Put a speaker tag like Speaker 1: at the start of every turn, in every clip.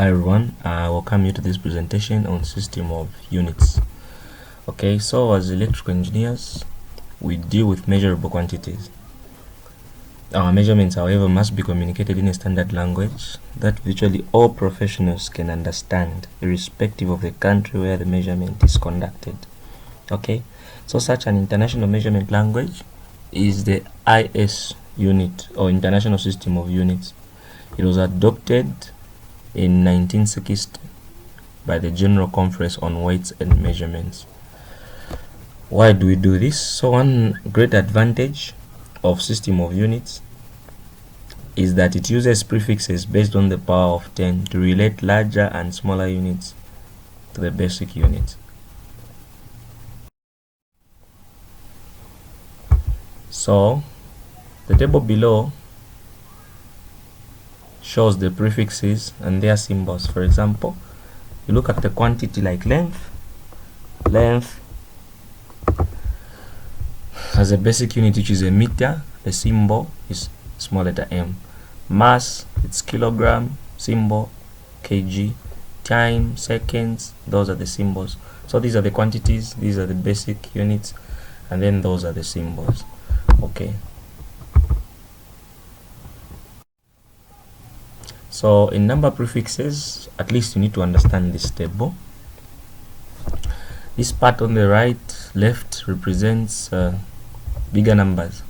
Speaker 1: Hi everyone, I welcome you to this presentation on system of units. Okay, so as electrical engineers, we deal with measurable quantities. Our measurements, however, must be communicated in a standard language that virtually all professionals can understand, irrespective of the country where the measurement is conducted. Okay, so such an international measurement language is the IS unit, or International System of Units. It was adopted in 1960 by the General Conference on Weights and Measurements. Why do we do this? So one great advantage of system of units is that it uses prefixes based on the power of 10 to relate larger and smaller units to the basic unit. So the table below shows the prefixes and their symbols. For example, you look at the quantity like length has a basic unit which is a meter. The symbol is small letter m. Mass, it's kilogram, symbol kg. Time, seconds, those are the symbols. So these are the quantities, these are the basic units, and then those are the symbols. Okay, so in number prefixes, at least you need to understand this table. This part on the left represents bigger numbers,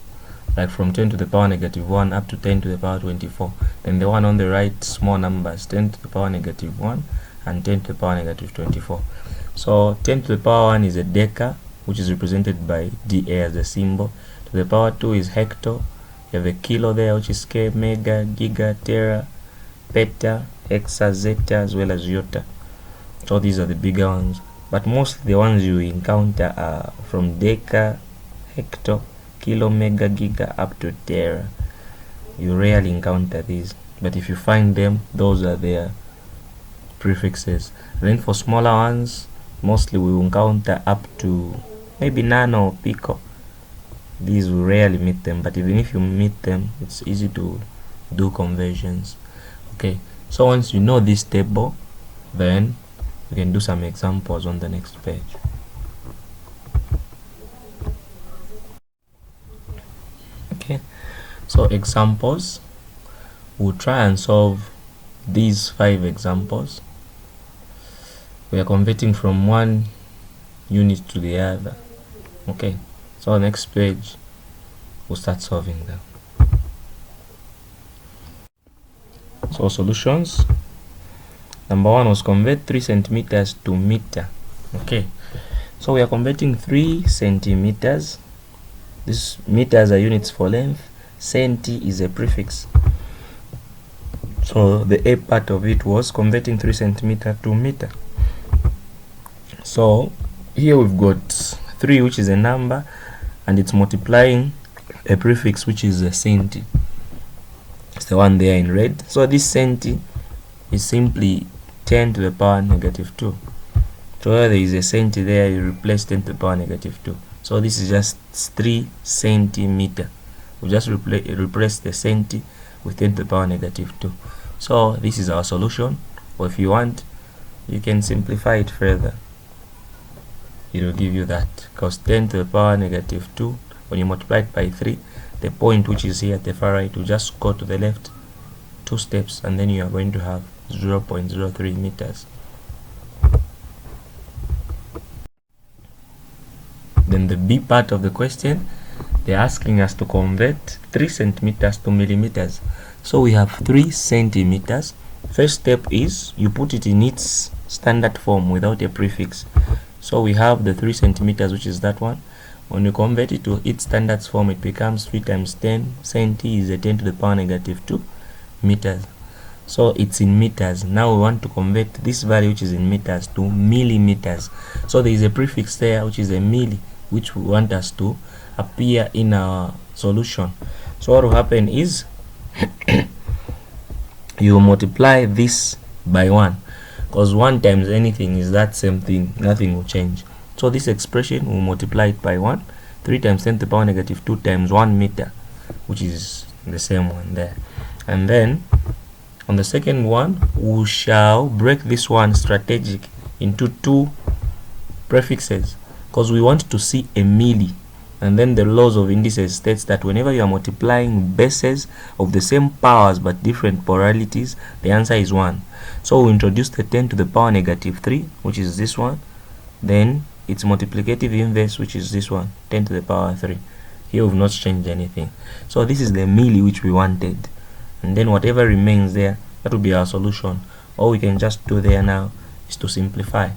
Speaker 1: like from 10 to the power -1 up to 10 to the power 24. Then the one on the right, small numbers, 10 to the power -1 and 10 to the power -24. So 10 to the power 1 is a deca, which is represented by dA as a symbol. To the power 2 is hecto. You have a kilo there, which is k, mega, giga, tera, peta, hexa, zeta, as well as iota. So these are the bigger ones, but mostly the ones you encounter are from deca, hecto, kilo, mega, giga up to tera. You rarely encounter these, but if you find them, those are their prefixes. And then for smaller ones, mostly we will encounter up to maybe nano or pico. These we rarely meet them, but even if you meet them, it's easy to do conversions. Okay, so once you know this table, then we can do some examples on the next page. Okay, so examples, we'll try and solve these 5 examples. We are converting from one unit to the other. Okay, so next page we'll start solving them. So solutions. Number 1 was convert 3 centimeters to meter. Okay, so we are converting 3 centimeters. These meters are units for length. Centi is a prefix. So the A part of it was converting 3 centimeter to meter. So here we've got 3, which is a number, and it's multiplying a prefix, which is a centi. It's the one there in red. So this centi is simply 10 to the power -2. So where there is a centi there, you replace 10 to the power -2. So this is just 3 centimeter. We just replace the centi with 10 to the power -2. So this is our solution. Or if you want, you can simplify it further. It will give you that, because 10 to the power -2, when you multiply it by 3, the point which is here at the far right will just go to the left 2 steps, and then you are going to have 0.03 meters. Then the B part of the question, they're asking us to convert 3 centimeters to millimeters. So we have 3 centimeters. First step is you put it in its standard form without a prefix. So we have the 3 centimeters, which is that one. When you convert it to its standard form, it becomes 3 times 10. Centi is a 10 to the power -2 meters. So it's in meters. Now we want to convert this value, which is in meters, to millimeters. So there is a prefix there, which is a milli, which we want us to appear in our solution. So what will happen is you multiply this by 1, because 1 times anything is that same thing, nothing will change. So this expression will multiply it by 1. 3 times 10 to the power -2 times 1 meter, which is the same one there. And then On the second one, we shall break this one strategic into two prefixes, because we want to see a milli, and then the laws of indices states that whenever you are multiplying bases of the same powers but different pluralities, the answer is 1. So we introduce the 10 to the power negative 3, which is this one, then its multiplicative inverse, which is this one, 10 to the power 3. Here we've not changed anything. So this is the milli which we wanted, and then whatever remains there, that will be our solution. All we can just do there now is to simplify,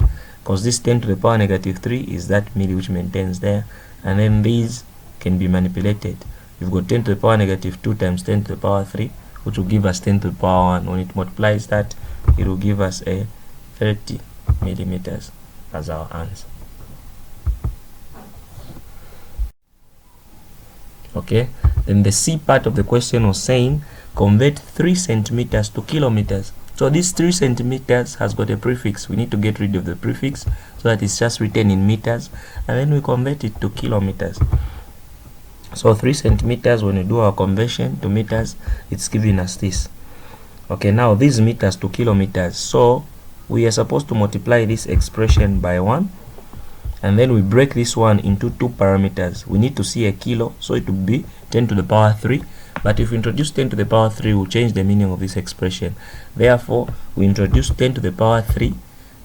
Speaker 1: because this 10 to the power negative 3 is that milli which maintains there, and then these can be manipulated. You've got 10 to the power negative 2 times 10 to the power 3, which will give us 10 to the power 1. When it multiplies that, it will give us a 30 millimeters as our answer. Okay, then the C part of the question was saying convert 3 centimeters to kilometers. So this 3 centimeters has got a prefix. We need to get rid of the prefix so that it's just written in meters, and then we convert it to kilometers. So 3 centimeters, when we do our conversion to meters, it's giving us this. Okay, now these meters to kilometers, so we are supposed to multiply this expression by 1, and then we break this one into 2 parameters. We need to see a kilo, so it will be 10 to the power 3. But if we introduce 10 to the power 3, we'll change the meaning of this expression. Therefore, we introduce 10 to the power 3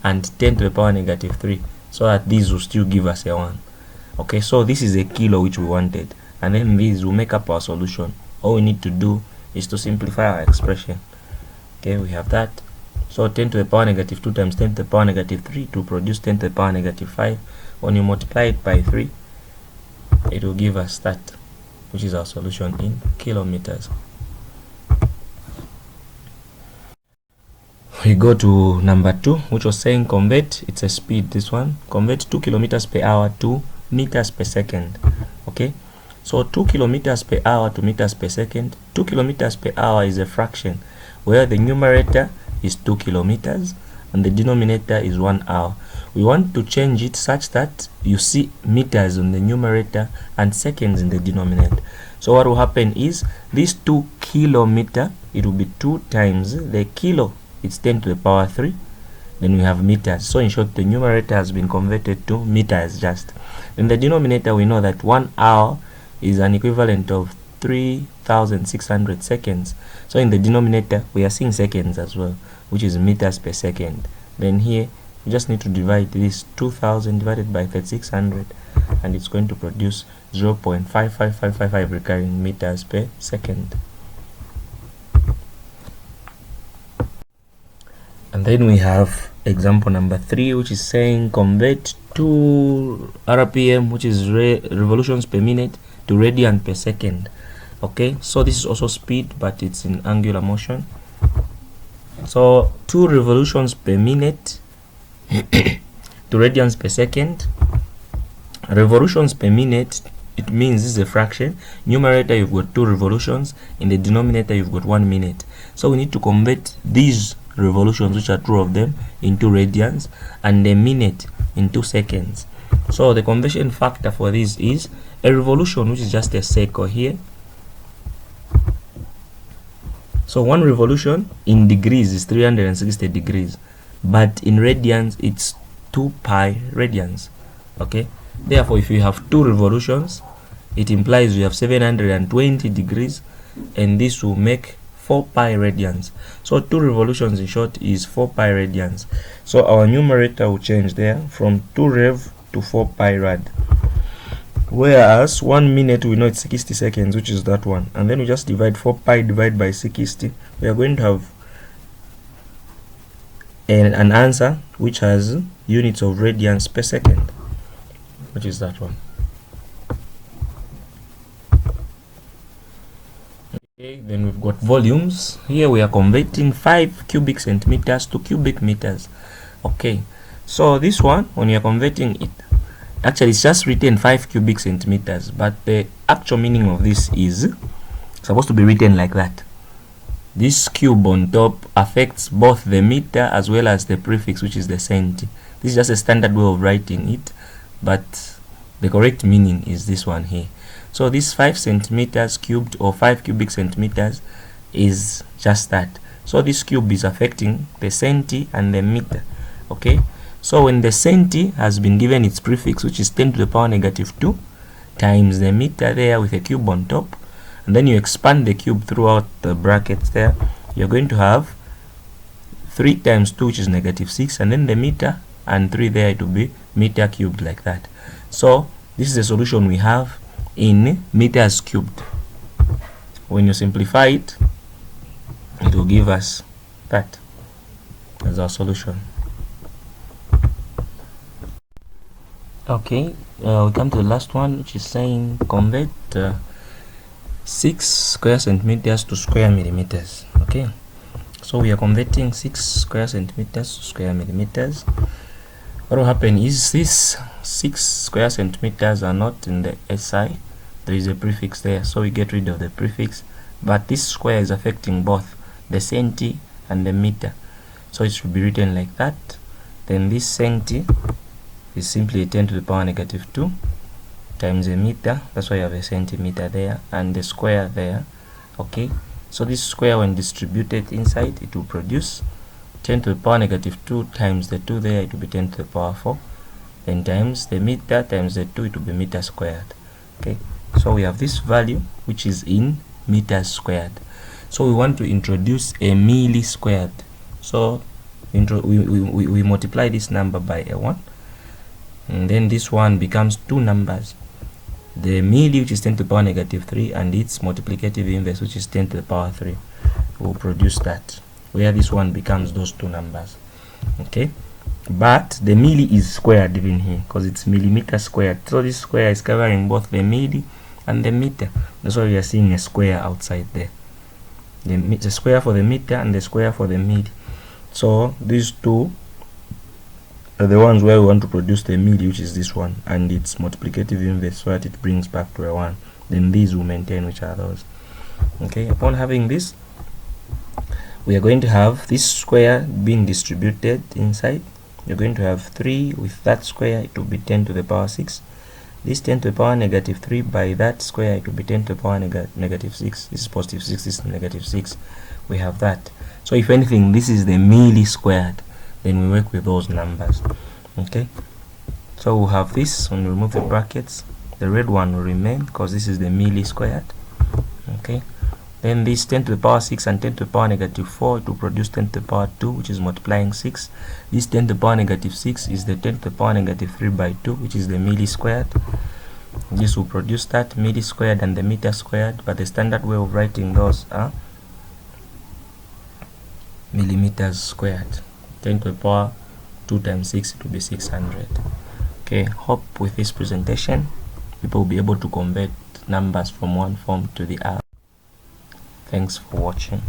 Speaker 1: and 10 to the power negative 3, so that these will still give us a 1. Okay, so this is a kilo which we wanted, and then these will make up our solution. All we need to do is to simplify our expression. Okay, we have that. So 10 to the power negative 2 times 10 to the power negative 3 to produce 10 to the power negative 5. When you multiply it by 3, it will give us that, which is our solution in kilometers. We go to number 2, which was saying convert, it's a speed, this one, convert 2 kilometers per hour to meters per second. Okay, so 2 kilometers per hour to meters per second. 2 kilometers per hour is a fraction where the numerator is 2 kilometers and the denominator is 1 hour. We want to change it such that you see meters on the numerator and seconds in the denominator. So what will happen is this 2 kilometer, it will be 2 times the kilo, it's 10 to the power 3, then we have meters. So in short, the numerator has been converted to meters just. In the denominator, we know that 1 hour is an equivalent of 3,600 seconds. So in the denominator, we are seeing seconds as well, which is meters per second. Then here, you just need to divide this 2,000 divided by 3,600, and it's going to produce 0.55555 recurring meters per second. And then we have example number 3, which is saying convert 2 RPM, which is revolutions per minute, to radian per second. Okay, so this is also speed, but it's in angular motion. So 2 revolutions per minute to radians per second. Revolutions per minute, it means this is a fraction. Numerator, you've got 2 revolutions. In the denominator, you've got 1 minute. So we need to convert these revolutions, which are 2 of them, into radians, and a minute into seconds. So the conversion factor for this is a revolution, which is just a circle here. So 1 revolution in degrees is 360 degrees, but in radians it's 2 pi radians. Okay, therefore if you have 2 revolutions, it implies you have 720 degrees, and this will make 4 pi radians. So 2 revolutions in short is 4 pi radians. So our numerator will change there from 2 rev to 4 pi rad. Whereas 1 minute, we know it's 60 seconds, which is that one, and then we just divide 4 pi divided by 60. We are going to have an answer which has units of radians per second, which is that one. Okay, then we've got volumes. Here we are converting 5 cubic centimeters to cubic meters. Okay, so this one, when you're converting it, actually it's just written 5 cubic centimeters, but the actual meaning of this is supposed to be written like that. This cube on top affects both the meter as well as the prefix, which is the centi. This is just a standard way of writing it, but the correct meaning is this one here. So this 5 centimeters cubed or 5 cubic centimeters is just that. So this cube is affecting the centi and the meter. Okay, so when the centi has been given its prefix, which is 10 to the power negative 2 times the meter there with a cube on top, and then you expand the cube throughout the brackets there, you're going to have 3 times 2, which is negative 6, and then the meter and 3 there, it will be meter cubed like that. So this is the solution we have in meters cubed. When you simplify it, it will give us that as our solution. Okay, we come to the last one, which is saying convert 6 square centimeters to square millimeters. Okay, so we are converting 6 square centimeters to square millimeters. What will happen is this 6 square centimeters are not in the SI. There is a prefix there, so we get rid of the prefix, but this square is affecting both the centi and the meter, so it should be written like that. Then this centi is simply 10 to the power negative 2 times a meter, that's why you have a centimeter there, and the square there. Okay, so this square, when distributed inside, it will produce 10 to the power negative 2 times the 2 there, it will be 10 to the power 4, then times the meter times the 2, it will be meter squared. Okay, so we have this value which is in meters squared. So we want to introduce a milli squared, so we multiply this number by a 1, and then this one becomes two numbers, the milli, which is 10 to the power negative 3, and its multiplicative inverse, which is 10 to the power 3, will produce that, where this one becomes those two numbers. Okay, but the milli is squared even here because it's millimeter squared, so this square is covering both the milli and the meter. That's why we are seeing a square outside there, the square for the meter and the square for the milli. So these two are the ones where we want to produce the milli, which is this one, and its multiplicative inverse, so that it brings back to a 1. Then these will maintain, which are those. Okay, upon having this, we are going to have this square being distributed inside. You're going to have 3 with that square, it will be 10 to the power 6. This 10 to the power negative 3 by that square, it will be 10 to the power negative 6. This is positive 6, this is negative 6. We have that. So if anything, this is the milli squared. Then we work with those numbers. Okay, so we'll have this. When we remove the brackets, the red one will remain because this is the milli squared. Okay, then this 10 to the power 6 and 10 to the power negative 4, it will produce 10 to the power 2, which is multiplying 6. This 10 to the power negative 6 is the 10 to the power negative 3 by 2, which is the milli squared. This will produce that milli squared and the meter squared, but the standard way of writing those are millimeters squared. 10 to the power 2 times 6, it will be 600. Okay, hope with this presentation people will be able to convert numbers from one form to the other. Thanks for watching.